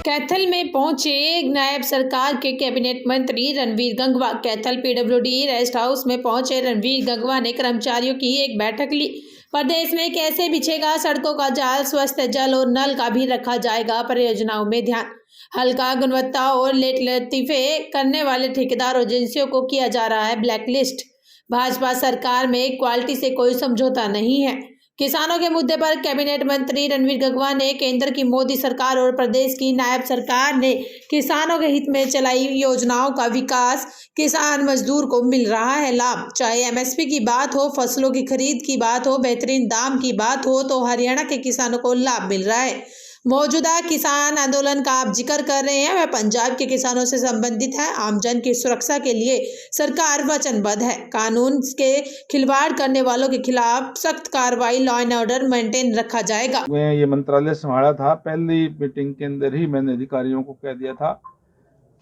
कैथल में पहुंचे नायब सरकार के कैबिनेट मंत्री Ranveer Gangwa. Kaithal PWD rest house में पहुंचे रणवीर गंगवा ने कर्मचारियों की एक बैठक ली। प्रदेश में कैसे बिछेगा सड़कों का जाल, स्वस्थ जल और नल का भी रखा जाएगा परियोजनाओं में ध्यान। हल्का गुणवत्ता और लेट लतीफे करने वाले ठेकेदार एजेंसियों को किया जा रहा है ब्लैकलिस्ट। भाजपा सरकार में क्वालिटी से कोई समझौता नहीं है। किसानों के मुद्दे पर कैबिनेट मंत्री रणवीर गंगवा ने केंद्र की मोदी सरकार और प्रदेश की नायब सरकार ने किसानों के हित में चलाई योजनाओं का विकास, किसान मजदूर को मिल रहा है लाभ। चाहे एमएसपी की बात हो, फसलों की खरीद की बात हो, बेहतरीन दाम की बात हो, तो हरियाणा के किसानों को लाभ मिल रहा है। मौजूदा किसान आंदोलन का आप जिक्र कर रहे हैं, वह पंजाब के किसानों से संबंधित है। आमजन की सुरक्षा के लिए सरकार वचनबद्ध है। कानून के खिलवाड़ करने वालों के खिलाफ सख्त कार्रवाई, लॉ एंड ऑर्डर मेंटेन रखा जाएगा। मैं ये मंत्रालय संभाला था, पहली मीटिंग के अंदर ही मैंने अधिकारियों को कह दिया था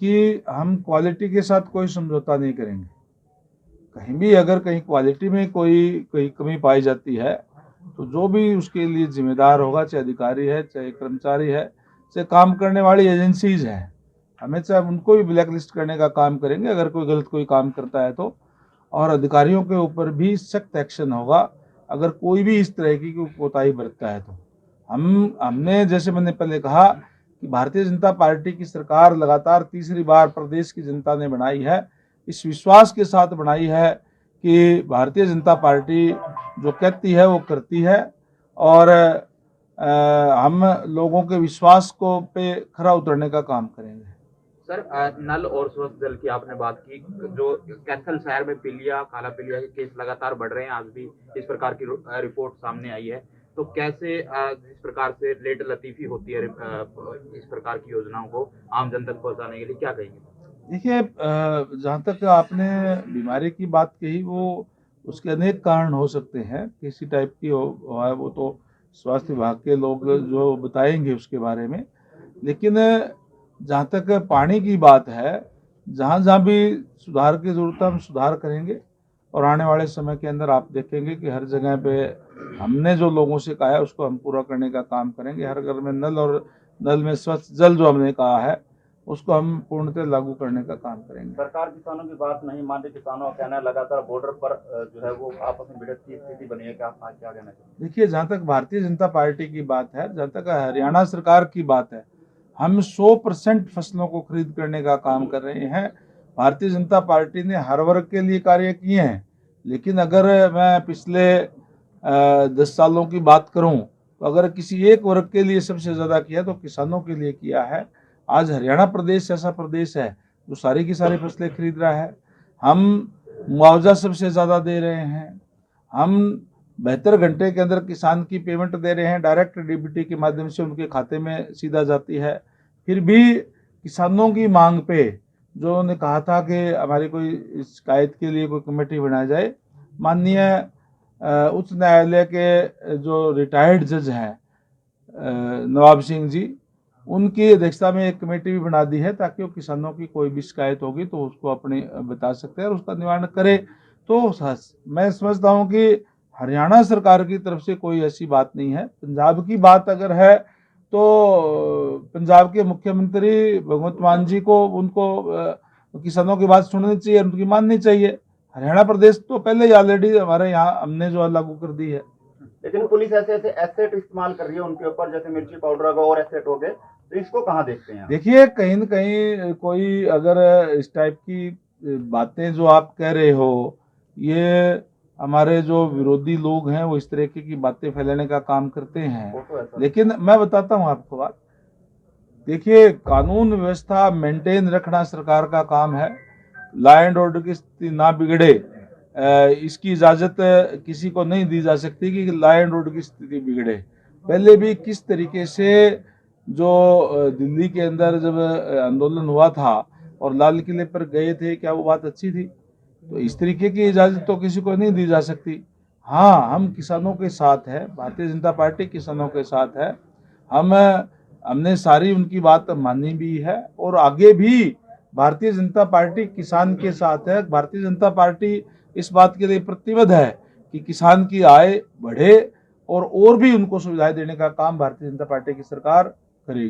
कि हम क्वालिटी के साथ कोई समझौता नहीं करेंगे। कहीं भी अगर कहीं क्वालिटी में कोई कमी पाई जाती है तो जो भी उसके लिए जिम्मेदार होगा, चाहे अधिकारी है, चाहे कर्मचारी है, चाहे काम करने वाली एजेंसीज है, हमेशा उनको भी ब्लैक लिस्ट करने का काम करेंगे अगर कोई गलत कोई काम करता है तो। और अधिकारियों के ऊपर भी सख्त एक्शन होगा अगर कोई भी इस तरह की कोताही बरतता है तो। हमने जैसे मैंने पहले कहा कि भारतीय जनता पार्टी की सरकार लगातार तीसरी बार प्रदेश की जनता ने बनाई है, इस विश्वास के साथ बनाई है कि भारतीय जनता पार्टी जो कहती है वो करती है और हम लोगों के विश्वास को पे खरा उतरने का काम करेंगे। सर, नल और स्वच्छ जल की आपने बात की, जो कैथल शहर में पीलिया, काला पीलिया के केस लगातार बढ़ रहे हैं, आज भी इस प्रकार की रिपोर्ट सामने आई है, तो कैसे जिस प्रकार से लेट लतीफी होती है इस प्रकार की योजनाओं को आम जन तक पहुंचाने के लिए क्या कहेंगे? देखिए, जहाँ तक आपने बीमारी की बात कही, वो उसके अनेक कारण हो सकते हैं, किसी टाइप की हो है वो तो स्वास्थ्य विभाग के लोग जो बताएंगे उसके बारे में। लेकिन जहाँ तक पानी की बात है, जहाँ जहाँ भी सुधार की ज़रूरत है हम सुधार करेंगे और आने वाले समय के अंदर आप देखेंगे कि हर जगह पे हमने जो लोगों से कहा है उसको हम पूरा करने का काम करेंगे। हर घर में नल और नल में स्वच्छ जल जो हमने कहा है उसको हम पूर्णतः लागू करने का काम करेंगे। सरकार किसानों की बात नहीं मान रही, किसानों का कहना है लगातार बॉर्डर पर जो है वो आपस में भिड़ंत की स्थिति बनी है, क्या कहना चाहिए? देखिए, जहाँ तक भारतीय जनता पार्टी की बात है, जहाँ तक हरियाणा सरकार की बात है, हम 100% फसलों को खरीद करने का काम कर रहे हैं। भारतीय जनता पार्टी ने हर वर्ग के लिए कार्य किए हैं, लेकिन अगर मैं पिछले 10 सालों की बात करूं तो अगर किसी एक वर्ग के लिए सबसे ज़्यादा किया तो किसानों के लिए किया है। आज हरियाणा प्रदेश ऐसा प्रदेश है जो सारी की सारी फसलें खरीद रहा है। हम मुआवजा सबसे ज़्यादा दे रहे हैं, हम 72 घंटे के अंदर किसान की पेमेंट दे रहे हैं, डायरेक्ट डीबीटी के माध्यम से उनके खाते में सीधा जाती है। फिर भी किसानों की मांग पे जो उन्होंने कहा था कि हमारी कोई शिकायत के लिए कोई कमेटी बनाई जाए, माननीय उच्च न्यायालय के जो रिटायर्ड जज हैं नवाब सिंह जी, उनकी अध्यक्षता में एक कमेटी भी बना दी है ताकि वो किसानों की कोई भी शिकायत होगी तो उसको अपने बता सकते हैं और उसका निवारण करे। तो मैं समझता हूँ कि हरियाणा सरकार की तरफ से कोई ऐसी बात नहीं है। पंजाब की बात अगर है तो पंजाब के मुख्यमंत्री भगवंत मान जी को उनको किसानों की बात सुननी चाहिए, उनकी माननी चाहिए। हरियाणा प्रदेश तो पहले ही ऑलरेडी हमारे यहाँ हमने जो लागू कर दी है। लेकिन पुलिस ऐसे एसेट इस्तेमाल कर रही है उनके ऊपर, जैसे मिर्ची पाउडर का और एसेट हो गए, तो इसको कहाँ देखते हैं? देखिए, कहीं न कहीं कोई अगर इस टाइप की बातें जो आप कह रहे हो, ये हमारे जो विरोधी लोग हैं वो इस तरीके की बातें फैलाने का काम करते हैं। लेकिन मैं बताता हूँ आपको बात, देखिए, कानून व्यवस्था मेंटेन रखना सरकार का काम है। लॉ एंड ऑर्डर की स्थिति ना बिगड़े, इसकी इजाज़त किसी को नहीं दी जा सकती कि लॉ एंड ऑर्डर की स्थिति बिगड़े। पहले भी किस तरीके से जो दिल्ली के अंदर जब आंदोलन हुआ था और लाल किले पर गए थे, क्या वो बात अच्छी थी? तो इस तरीके की इजाज़त तो किसी को नहीं दी जा सकती। हाँ, हम किसानों के साथ है, भारतीय जनता पार्टी किसानों के साथ है। हमने सारी उनकी बात मानी भी है और आगे भी भारतीय जनता पार्टी किसान के साथ है। भारतीय जनता पार्टी इस बात के लिए प्रतिबद्ध है कि किसान की आय बढ़े और भी उनको सुविधाएं देने का काम भारतीय जनता पार्टी की सरकार करेगी।